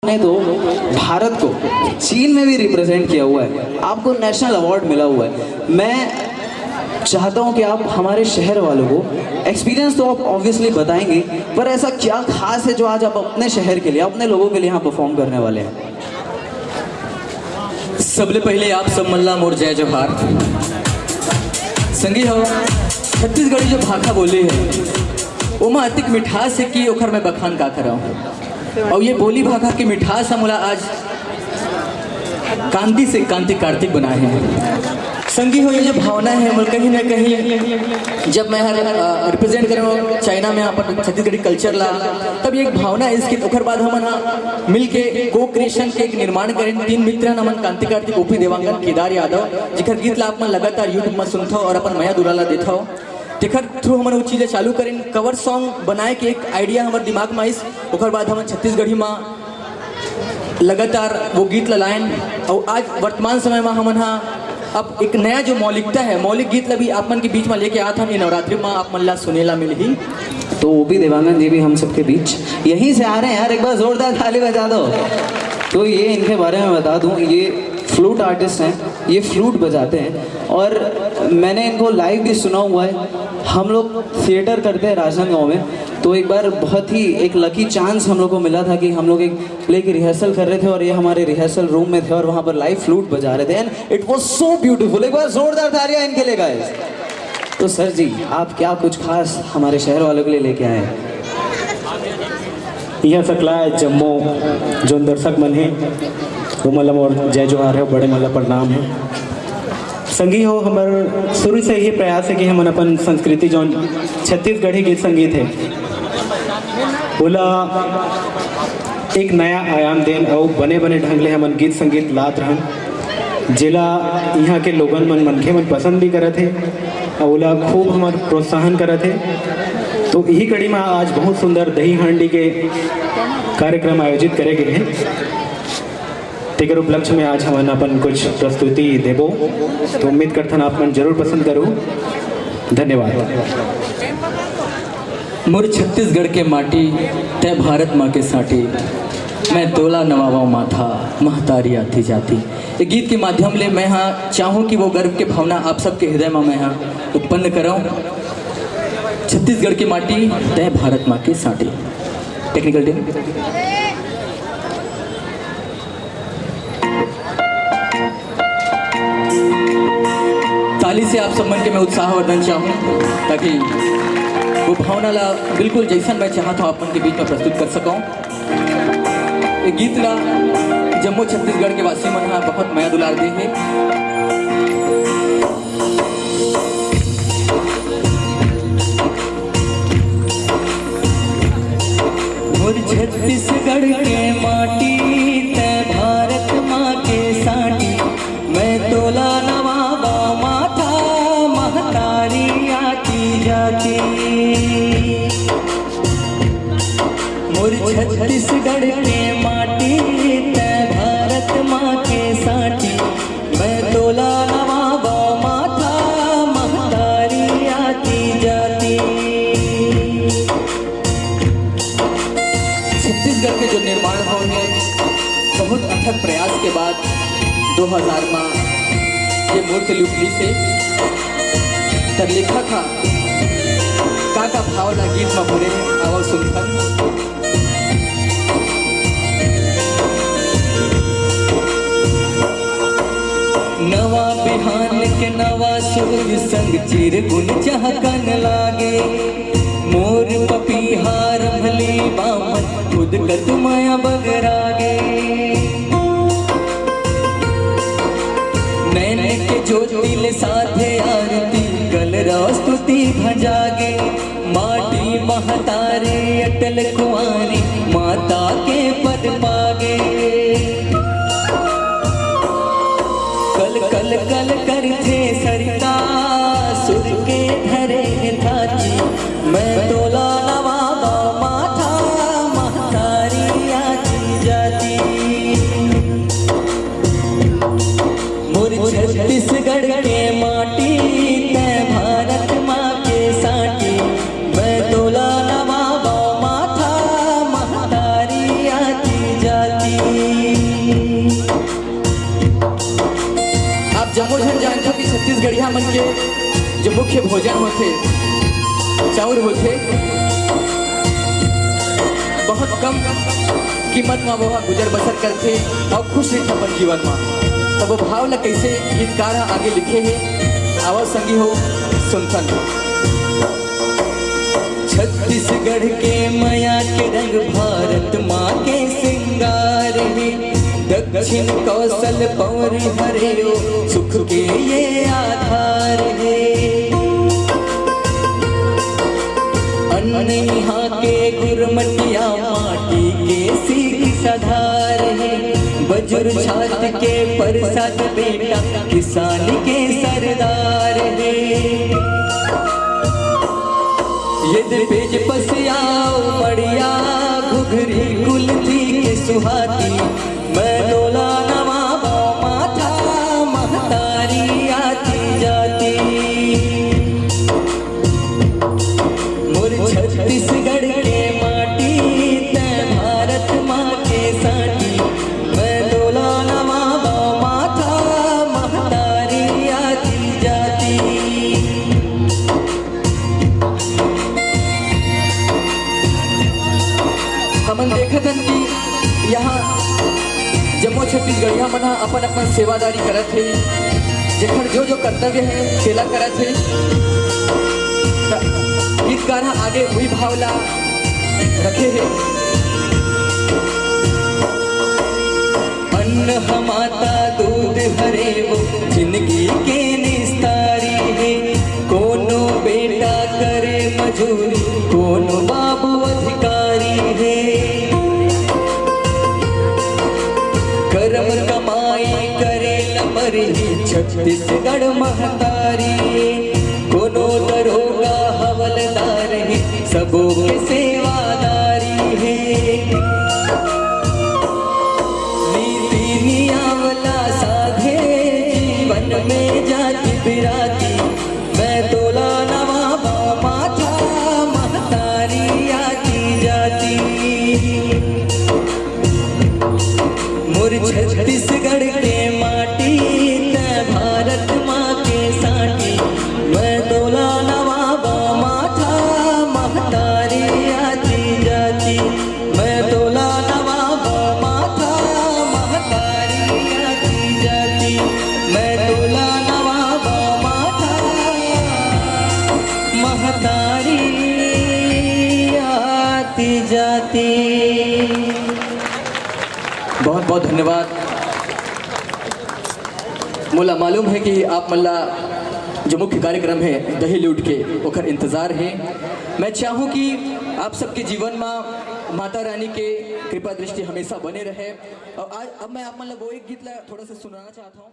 ने तो भारत को चीन में भी रिप्रेजेंट किया हुआ है, आपको नेशनल अवार्ड मिला हुआ है। मैं चाहता हूं कि आप हमारे शहर वालों को एक्सपीरियंस तो आप ऑब्वियसली बताएंगे, पर ऐसा क्या खास है जो आज आप अपने शहर के लिए, अपने लोगों के लिए यहाँ परफॉर्म करने वाले हैं? सबले पहले आप सब मल्ला मोर जय जोहार। संगी हो छत्तीसगढ़ी जो भाषा बोली है ओमा अतिक मिठास है कि ओखर में बखान का कराऊं, और ये बोली भाषा की मिठास हमला आज कांति से कांति कार्तिक बनाए हैं। संगी हो ये जो भावना है मतलब कहीं ना कहीं जब मैं रिप्रेजेंट करूँ चाइना में यहाँ पर छत्तीसगढ़ी कल्चर ला, तब ये एक भावना है इसकी। ओखर बाद हम मिल के को क्रिएशन के एक निर्माण करें। 3 मित्र नमन कांति कार्तिक, ओपी देवांगन, केदार यादव, जिकर गीत ला आप मन लगातार यूट्यूब में सुनता और अपन मया दुराला देता हो। तेखर थ्रू हमन वो चीज़ें चालू करें, कवर सॉन्ग बनाए के एक आइडिया हमारे दिमाग में आइस। ओखर बाद हम छत्तीसगढ़ी में लगातार वो गीत लाइन, और आज वर्तमान समय में हमन अब एक नया जो मौलिकता है, मौलिक गीत ला भी आप मन के बीच में लेके आया था। ये नवरात्रि में आप मन ला सुनेला मिल ही, तो ओपी देवांगन जी भी हम सबके बीच यहीं से आ रहे हैं यार, एक बार जोरदार ताली बजा दो। तो ये इनके बारे में बता दूं, ये फ्लूट आर्टिस्ट हैं, ये फ्लूट बजाते हैं और मैंने इनको लाइव भी सुना हुआ है। हम लोग थिएटर करते हैं राजनांदगांव में, तो एक बार बहुत ही एक लकी चांस हम लोग को मिला था कि हम लोग एक प्ले की रिहर्सल कर रहे थे और ये हमारे रिहर्सल रूम में थे और वहाँ पर लाइव फ्लूट बजा रहे थे and it was so beautiful. एक बार जोरदार तालियां इनके लिए गाइस। तो सर जी, आप क्या कुछ खास हमारे शहर वालों के लिए लेके आए हैं? यह सकला है जम्मू जो दर्शक मन है वो मतलब और जय जोहार है, बड़े मतलब प्रणाम है। संगी हो हमार शुरू से यही प्रयास है कि हम अपन संस्कृति जो छत्तीसगढ़ी गीत संगीत है बोला एक नया आयाम देन और बने बने ढंग ले हमन गीत संगीत लात रहन, जिला यहाँ के लोगन मनखे मन पसंद भी करत है और ओला खूब हमार प्रोत्साहन करत है। तो यही कड़ी में आज बहुत सुंदर दही हांडी के कार्यक्रम आयोजित करे गए हैं। तेकर उपलक्ष्य में आज हम अपन कुछ प्रस्तुति देबो, तो उम्मीद करथन आप मन जरूर पसंद करो। धन्यवाद। मोर छत्तीसगढ़ के माटी तय भारत माँ के साटी, मैं तोला नवावा माथा महतारी आती जाती। ये गीत के माध्यम ले मैं हाँ चाहूँ कि वो गर्व के भावना आप सबके हृदय में मैं हाँ उत्पन्न कराऊँ। छत्तीसगढ़ की माटी तय भारत माँ के साटी। टेक्निकल टीम ताली से आप सब मन के मैं उत्साह वर्धन चाहूँ ताकि वो भावना ला बिल्कुल जैसा मैं चाहता हूँ आप मन के बीच में प्रस्तुत कर सकूँ। ये गीत ला जम्मू छत्तीसगढ़ के वासी मन हाँ बहुत माया दुलार दे है। मोर छत्तीसगढ़ के माटी तय भारत माँ के साटी, मैं तोला नवाबा माथा महतारी आती जाती। मोर छत्तीसगढ़ के माटी तय भारत माँ के साटी, मैं तोला नवाबा माथा महतारी आती जाती। छत्तीसगढ़ के जो निर्माण होंगे बहुत अथक प्रयास के बाद 2000 में ये मूर्ति लिपि से तब लिखा था का भाव ला गीत में भरे आवाज सुनकर। नवा बिहान के नवा सूर्य संग चिर गुन चहकन लागे, मोर पपीहार भली बामन खुद कत माया बगरागे। नैने के ज्योतिल साथे आरती कल स्तुति भजागे, माटी महतारे अटल कुंवारी माता के पद पागे। कल कल कल करते सरिता सुर के धरे थाची, मैं तोला नवाबा माथा महतारी आती जाती। मोर छत्तीसगढ़ के माटी तय भारत माँ के साटी, मैं तोला नवाबा माथा महतारी आती जाती। आप जम्मू झन जानते हो कि छत्तीसगढ़िया मन के जो मुख्य भोजन होते चाउर होते बहुत कम कीमत में वो गुजर बसर करते और खुश रहते अपन जीवन में। तब वो भाव ला कैसे गीतकार आगे लिखे हैं आवाज संगी हो सुनथन। छत्तीसगढ़ के माया के रंग भारत माँ के सिंगार है, दक्षिण कौशल पौरी हरे सुख के ये आधार है। अन्न यहाँ के गुरमटिया माटी के सीख सधार है, बजुर छात के प्रसाद बेटा किसान के सरदार है। यदि पेज पसियाओ बढ़िया घुघरी कुलथी के सुहाती, मैं डोला नवाबा माथा महतारी आती जाती। मोर छत्तीसगढ़ के माटी तै भारत माँ के साटी, मैं डोला नवाबा माथा महतारी आती जाती। हमन देखत हन कि यहाँ जम्मू छत्तीसगढ़िया मन अपन अपन सेवादारी करत है, जेखर जो जो कर्तव्य है सेला करत है। गीतकार आगे वही भावला रखे है। अन्न हमाता दूध हरे वो जिंदगी के निस्तारी है, कोनो बेटा करे मजूरी कोनो बाबू अधिकारी है। कर्म कमाई करे लमरी छत्तीसगढ़ महतारी, कोनो दरोगा हवलदार है सबों के सेवादारी है। नीति नियावला साधे जीवन में जाति बिराती, मैं तोला नवाबा माथा महतारी आती जाती। मोर छत्तीसगढ़ के माटी तै भारत माँ के साटी, मैं तोला नवाबा माथा महतारी आती जाती। मैं तोला नवाबा माथा महतारी आती जाती। मैं तोला नवाबा माथा महतारी आती जाती। बहुत बहुत धन्यवाद। मोला मालूम है कि आप मल्ला जो मुख्य कार्यक्रम है दही लूट के ओखर इंतजार है। मैं चाहूँ कि आप सबके जीवन में माता रानी के कृपा दृष्टि हमेशा बने रहे। और आज अब मैं आप मतलब वो एक गीत थोड़ा सा सुनाना चाहता हूँ।